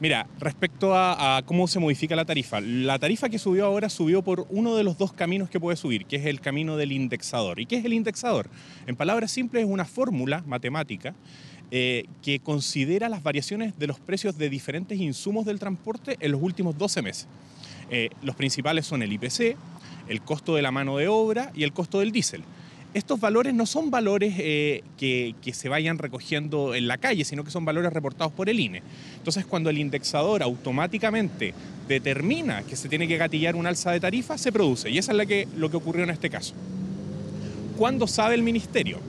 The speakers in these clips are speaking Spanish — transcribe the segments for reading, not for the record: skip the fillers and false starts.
Mira, respecto a cómo se modifica la tarifa que subió ahora subió por uno de los dos caminos que puede subir, que es el camino del indexador. ¿Y qué es el indexador? En palabras simples es una fórmula matemática que considera las variaciones de los precios de diferentes insumos del transporte en los últimos 12 meses. Los principales son el IPC, el costo de la mano de obra y el costo del diésel. Estos valores no son valores que se vayan recogiendo en la calle, sino que son valores reportados por el INE. Entonces, cuando el indexador automáticamente determina que se tiene que gatillar un alza de tarifa, se produce. Y eso es lo que ocurrió en este caso. ¿Cuándo sabe el ministerio?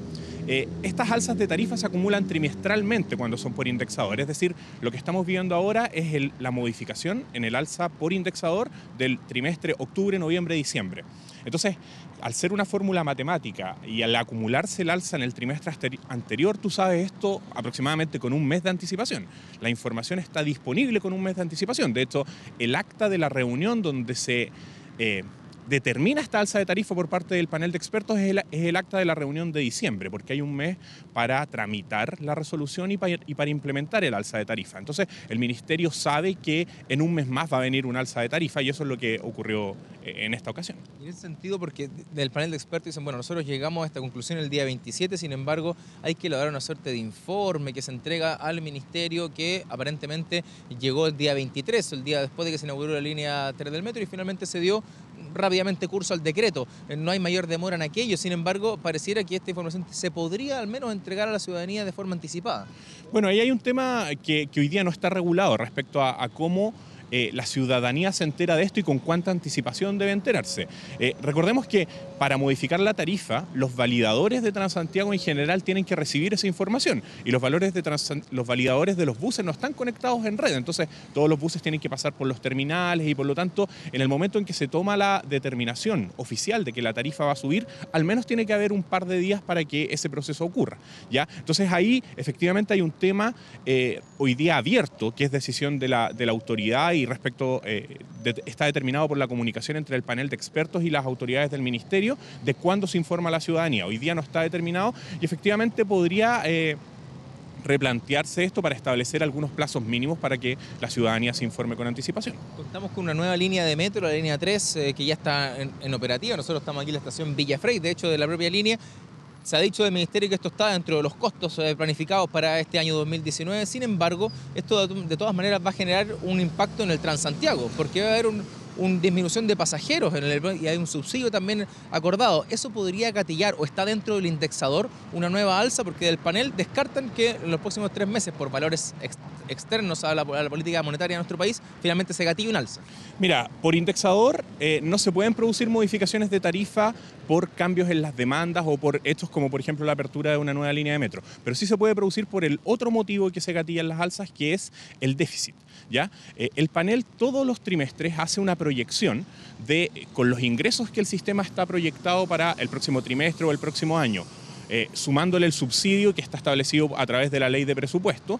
Estas alzas de tarifa se acumulan trimestralmente cuando son por indexador, es decir, lo que estamos viendo ahora es la modificación en el alza por indexador del trimestre octubre, noviembre, diciembre. Entonces, al ser una fórmula matemática y al acumularse el alza en el trimestre anterior, tú sabes esto aproximadamente con un mes de anticipación. La información está disponible con un mes de anticipación. De hecho, el acta de la reunión donde se determina esta alza de tarifa por parte del panel de expertos es el acta de la reunión de diciembre, porque hay un mes para tramitar la resolución y para implementar el alza de tarifa. Entonces, el ministerio sabe que en un mes más va a venir un alza de tarifa y eso es lo que ocurrió en esta ocasión. En ese sentido, porque del panel de expertos dicen, bueno, nosotros llegamos a esta conclusión el día 27, sin embargo, hay que elaborar una suerte de informe que se entrega al ministerio que aparentemente llegó el día 23, el día después de que se inauguró la línea 3 del metro y finalmente se dio rápidamente curso al decreto. No hay mayor demora en aquello, sin embargo, pareciera que esta información se podría al menos entregar a la ciudadanía de forma anticipada. Bueno, ahí hay un tema que hoy día no está regulado respecto a cómo la ciudadanía se entera de esto y con cuánta anticipación debe enterarse. Recordemos que para modificar la tarifa, los validadores de Transantiago en general tienen que recibir esa información y los validadores de los buses no están conectados en red, entonces todos los buses tienen que pasar por los terminales y por lo tanto, en el momento en que se toma la determinación oficial de que la tarifa va a subir, al menos tiene que haber un par de días para que ese proceso ocurra, ¿ya? Entonces ahí efectivamente hay un tema hoy día abierto, que es decisión de la autoridad y respecto, está determinado por la comunicación entre el panel de expertos y las autoridades del ministerio de cuándo se informa a la ciudadanía. Hoy día no está determinado y efectivamente podría replantearse esto para establecer algunos plazos mínimos para que la ciudadanía se informe con anticipación. Contamos con una nueva línea de metro, la línea 3, que ya está en operativa. Nosotros estamos aquí en la estación Villa Frey, de hecho de la propia línea. Se ha dicho del Ministerio que esto está dentro de los costos planificados para este año 2019, sin embargo, esto de todas maneras va a generar un impacto en el Transantiago, porque va a haber una disminución de pasajeros y hay un subsidio también acordado. ¿Eso podría gatillar o está dentro del indexador una nueva alza? Porque del panel descartan que en los próximos 3 meses, por valores externos a la política monetaria de nuestro país, finalmente se gatille un alza. Mira, por indexador no se pueden producir modificaciones de tarifa por cambios en las demandas o por hechos como por ejemplo la apertura de una nueva línea de metro, pero sí se puede producir por el otro motivo que se gatillan las alzas, que es el déficit, ¿ya? El panel todos los trimestres hace una proyección con los ingresos que el sistema está proyectado para el próximo trimestre o el próximo año, sumándole el subsidio que está establecido a través de la ley de presupuesto,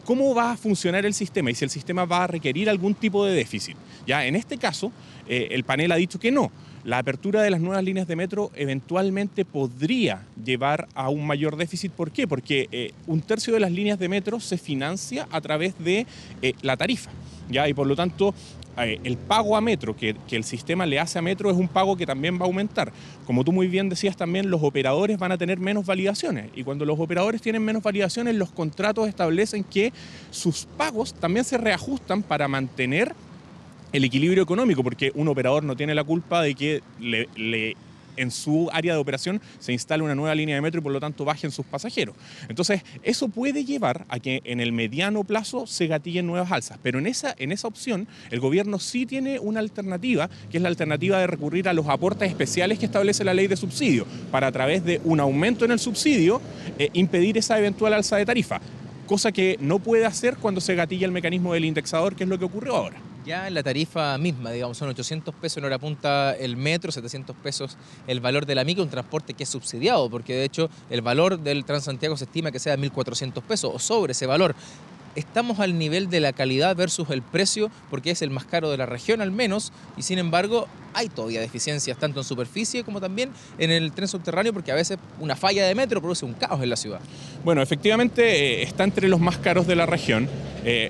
cómo va a funcionar el sistema y si el sistema va a requerir algún tipo de déficit. Ya en este caso, el panel ha dicho que no. La apertura de las nuevas líneas de metro eventualmente podría llevar a un mayor déficit. ¿Por qué? Porque un tercio de las líneas de metro se financia a través de la tarifa, ¿ya? Y por lo tanto, el pago a metro que el sistema le hace a metro es un pago que también va a aumentar. Como tú muy bien decías también, los operadores van a tener menos validaciones y cuando los operadores tienen menos validaciones, los contratos establecen que sus pagos también se reajustan para mantener el equilibrio económico, porque un operador no tiene la culpa de que en su área de operación se instale una nueva línea de metro y por lo tanto bajen sus pasajeros. Entonces, eso puede llevar a que en el mediano plazo se gatillen nuevas alzas, pero en esa opción el gobierno sí tiene una alternativa, que es la alternativa de recurrir a los aportes especiales que establece la ley de subsidio, para a través de un aumento en el subsidio impedir esa eventual alza de tarifa, cosa que no puede hacer cuando se gatilla el mecanismo del indexador, que es lo que ocurrió ahora. Ya en la tarifa misma, digamos, son 800 pesos en hora punta el metro, 700 pesos el valor de la micro, un transporte que es subsidiado, porque de hecho el valor del Transantiago se estima que sea de 1.400 pesos o sobre ese valor. Estamos al nivel de la calidad versus el precio, porque es el más caro de la región al menos, y sin embargo hay todavía deficiencias tanto en superficie como también en el tren subterráneo, porque a veces una falla de metro produce un caos en la ciudad. Bueno, efectivamente está entre los más caros de la región,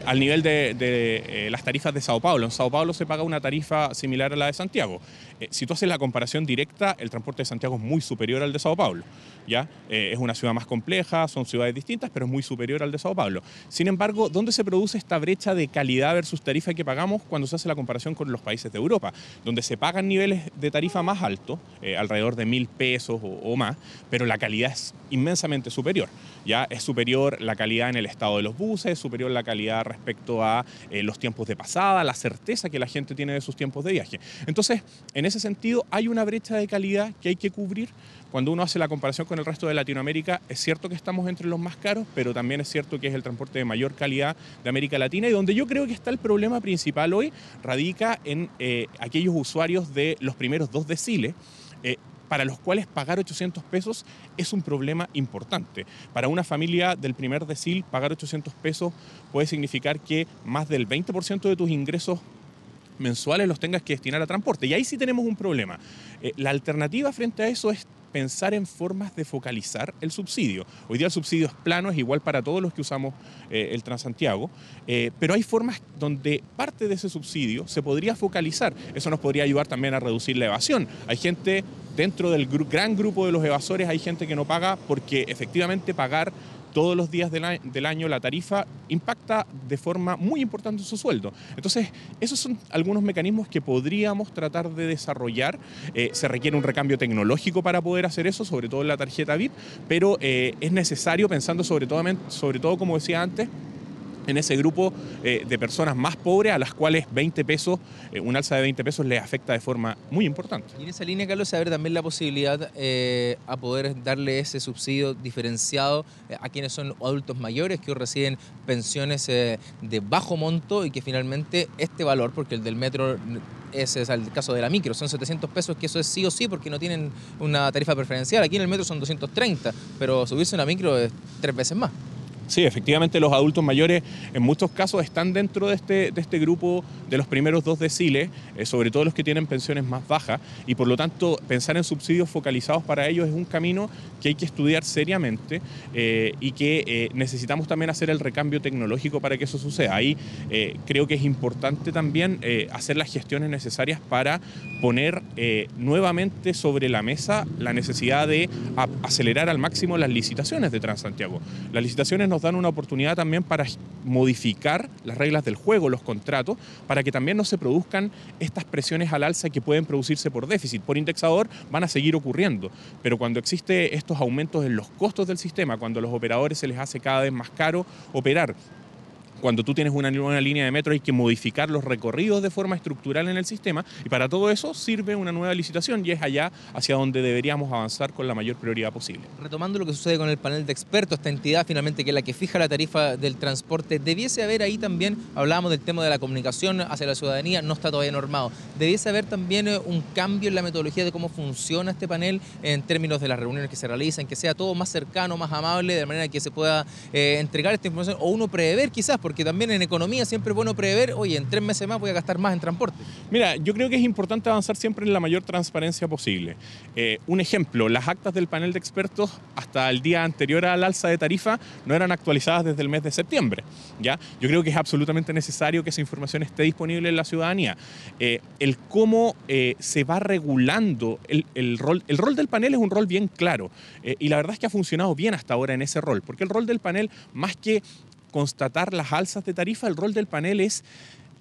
al nivel de las tarifas de Sao Paulo. En Sao Paulo se paga una tarifa similar a la de Santiago. Si tú haces la comparación directa, el transporte de Santiago es muy superior al de Sao Paulo, ¿ya? Es una ciudad más compleja, son ciudades distintas, pero es muy superior al de Sao Paulo. Sin embargo, ¿dónde se produce esta brecha de calidad versus tarifa que pagamos cuando se hace la comparación con los países de Europa? Donde se pagan niveles de tarifa más altos, alrededor de 1.000 pesos o más, pero la calidad es inmensamente superior. Ya es superior la calidad en el estado de los buses, es superior la calidad respecto a los tiempos de pasada, la certeza que la gente tiene de sus tiempos de viaje. Entonces, en ese sentido, hay una brecha de calidad que hay que cubrir. Cuando uno hace la comparación con el resto de Latinoamérica, es cierto que estamos entre los más caros, pero también es cierto que es el transporte de mayor calidad de América Latina, y donde yo creo que está el problema principal hoy radica en aquellos usuarios de los primeros 2 deciles, para los cuales pagar 800 pesos es un problema importante. Para una familia del primer decil, pagar 800 pesos puede significar que más del 20% de tus ingresos mensuales los tengas que destinar a transporte. Y ahí sí tenemos un problema. La alternativa frente a eso es pensar en formas de focalizar el subsidio. Hoy día el subsidio es plano, es igual para todos los que usamos el Transantiago, pero hay formas donde parte de ese subsidio se podría focalizar. Eso nos podría ayudar también a reducir la evasión. Hay gente, dentro del gran grupo de los evasores, hay gente que no paga porque efectivamente pagar todos los días del año la tarifa impacta de forma muy importante su sueldo. Entonces, esos son algunos mecanismos que podríamos tratar de desarrollar. Se requiere un recambio tecnológico para poder hacer eso, sobre todo en la tarjeta VIP, pero es necesario, pensando sobre todo, como decía antes, en ese grupo de personas más pobres a las cuales 20 pesos, un alza de 20 pesos les afecta de forma muy importante. Y en esa línea, Carlos, se abre también la posibilidad a poder darle ese subsidio diferenciado a quienes son adultos mayores que reciben pensiones de bajo monto y que finalmente este valor, porque el del metro ese es el caso de la micro, son 700 pesos, que eso es sí o sí porque no tienen una tarifa preferencial. Aquí en el metro son 230, pero subirse una micro es 3 veces más. Sí, efectivamente los adultos mayores en muchos casos están dentro de este grupo de los primeros 2 deciles, sobre todo los que tienen pensiones más bajas, y por lo tanto pensar en subsidios focalizados para ellos es un camino que hay que estudiar seriamente y que necesitamos también hacer el recambio tecnológico para que eso suceda. Ahí creo que es importante también hacer las gestiones necesarias para poner nuevamente sobre la mesa la necesidad de acelerar al máximo las licitaciones de Transantiago. Las licitaciones nos dan una oportunidad también para modificar las reglas del juego, los contratos, para que también no se produzcan estas presiones al alza que pueden producirse por déficit. Por indexador van a seguir ocurriendo, pero cuando existe estos aumentos en los costos del sistema, cuando a los operadores se les hace cada vez más caro operar, cuando tú tienes una nueva línea de metro hay que modificar los recorridos de forma estructural en el sistema, y para todo eso sirve una nueva licitación, y es allá hacia donde deberíamos avanzar con la mayor prioridad posible. Retomando lo que sucede con el panel de expertos, esta entidad finalmente que es la que fija la tarifa del transporte, debiese haber ahí también, hablábamos del tema de la comunicación hacia la ciudadanía, no está todavía normado, debiese haber también un cambio en la metodología de cómo funciona este panel en términos de las reuniones que se realizan, que sea todo más cercano, más amable, de manera que se pueda entregar esta información, o uno prever quizás, porque también en economía siempre es bueno prever, oye, en 3 meses más voy a gastar más en transporte. Mira, yo creo que es importante avanzar siempre en la mayor transparencia posible. Un ejemplo, las actas del panel de expertos hasta el día anterior al alza de tarifa no eran actualizadas desde el mes de septiembre, ¿ya? Yo creo que es absolutamente necesario que esa información esté disponible en la ciudadanía. El cómo se va regulando el rol del panel es un rol bien claro, y la verdad es que ha funcionado bien hasta ahora en ese rol, porque el rol del panel, más que constatar las alzas de tarifa, el rol del panel es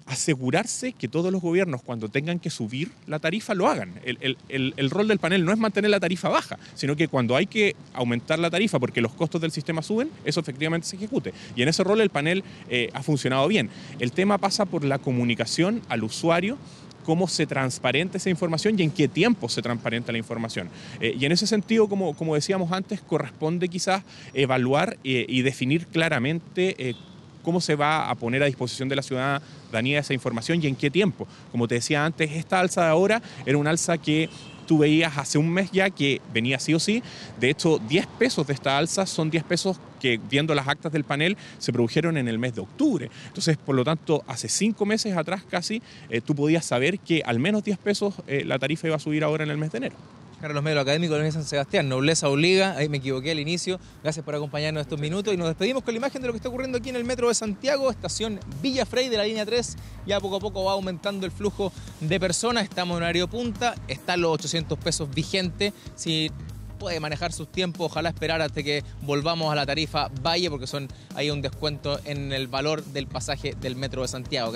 asegurarse que todos los gobiernos, cuando tengan que subir la tarifa, lo hagan. El rol del panel no es mantener la tarifa baja, sino que cuando hay que aumentar la tarifa porque los costos del sistema suben, eso efectivamente se ejecute. Y en ese rol el panel ha funcionado bien. El tema pasa por la comunicación al usuario, cómo se transparenta esa información y en qué tiempo se transparenta la información. Y en ese sentido, como decíamos antes, corresponde quizás evaluar y definir claramente cómo se va a poner a disposición de la ciudadanía esa información y en qué tiempo. Como te decía antes, esta alza de ahora era una alza que tú veías hace un mes ya que venía sí o sí. De hecho, 10 pesos de esta alza son 10 pesos que viendo las actas del panel se produjeron en el mes de octubre. Entonces, por lo tanto, hace 5 meses atrás casi, tú podías saber que al menos 10 pesos la tarifa iba a subir ahora en el mes de enero. Carlos Melo, académico de la Universidad de San Sebastián, nobleza obliga, ahí me equivoqué al inicio, gracias por acompañarnos estos minutos y nos despedimos con la imagen de lo que está ocurriendo aquí en el metro de Santiago, estación Villa Frey de la línea 3, ya poco a poco va aumentando el flujo de personas, estamos en horario punta, están los 800 pesos vigentes, si puede manejar sus tiempos, ojalá esperar hasta que volvamos a la tarifa Valle porque hay un descuento en el valor del pasaje del metro de Santiago.